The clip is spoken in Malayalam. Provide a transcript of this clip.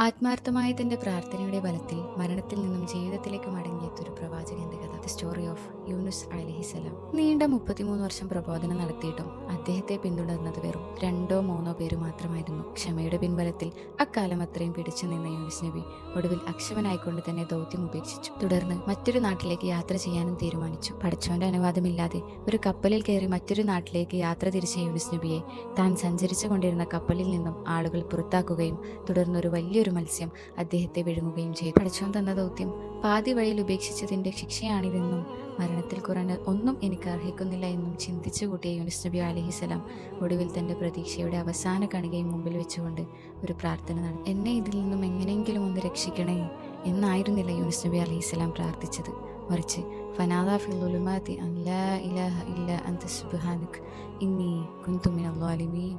ആത്മാർത്ഥമായ തന്റെ പ്രാർത്ഥനയുടെ ബലത്തിൽ മരണത്തിൽ നിന്നും ജീവിതത്തിലേക്ക് മടങ്ങിയെത്തൊരു പ്രവാചകന്റെ കഥ. ദ സ്റ്റോറി ഓഫ് യൂനുസ് അലൈഹിസലാം. നീണ്ട 33 വർഷം പ്രബോധനം നടത്തിയിട്ടും അദ്ദേഹത്തെ പിന്തുടർന്നത് വെറും 2-3 പേര് മാത്രമായിരുന്നു. ക്ഷമയുടെ പിൻബലത്തിൽ അക്കാലം അത്രയും പിടിച്ചു നിന്ന യൂനുസ് നബി ഒടുവിൽ അക്ഷമനായിക്കൊണ്ട് തന്നെ ദൗത്യം ഉപേക്ഷിച്ചു. തുടർന്ന് മറ്റൊരു നാട്ടിലേക്ക് യാത്ര ചെയ്യാനും തീരുമാനിച്ചു. പടച്ചോന്റെ അനുവാദമില്ലാതെ ഒരു കപ്പലിൽ കയറി മറ്റൊരു നാട്ടിലേക്ക് യാത്ര തിരിച്ച യൂനുസ് നബിയെ താൻ സഞ്ചരിച്ചു കൊണ്ടിരുന്ന കപ്പലിൽ നിന്നും ആളുകൾ പുറത്താക്കുകയും തുടർന്ന് ഒരു വലിയൊരു മത്സ്യം അദ്ദേഹത്തെ വിഴുങ്ങുകയും ചെയ്തു. പടച്ചോൻ തന്ന ദൗത്യം പാതി വഴിയിൽ ഉപേക്ഷിച്ചതിന്റെ ശിക്ഷയാണിതെന്നും മരണത്തിൽ കുറഞ്ഞ ഒന്നും എനിക്ക് അർഹിക്കുന്നില്ല എന്നും ചിന്തിച്ചു കൂട്ടിയ യൂനുസ് നബി അലൈഹിസലാം ഒടുവിൽ തന്റെ പ്രതീക്ഷയുടെ അവസാന കണികയും മുമ്പിൽ വെച്ചുകൊണ്ട് ഒരു പ്രാർത്ഥന നടത്തി. എന്നെ ഇതിൽ നിന്നും എങ്ങനെയെങ്കിലും ഒന്ന് രക്ഷിക്കണേ എന്നായിരുന്നില്ല യൂനുസ് നബി അലൈഹിസലാം പ്രാർത്ഥിച്ചത്. മറിച്ച് ഫനാദാ ഫിൽ ളുലുമാതി അൻ ലാ ഇലാഹ ഇല്ല അൻത സുബ്ഹാനക ഇന്നി കുൻതു മിനൽ ളാലിമീൻ.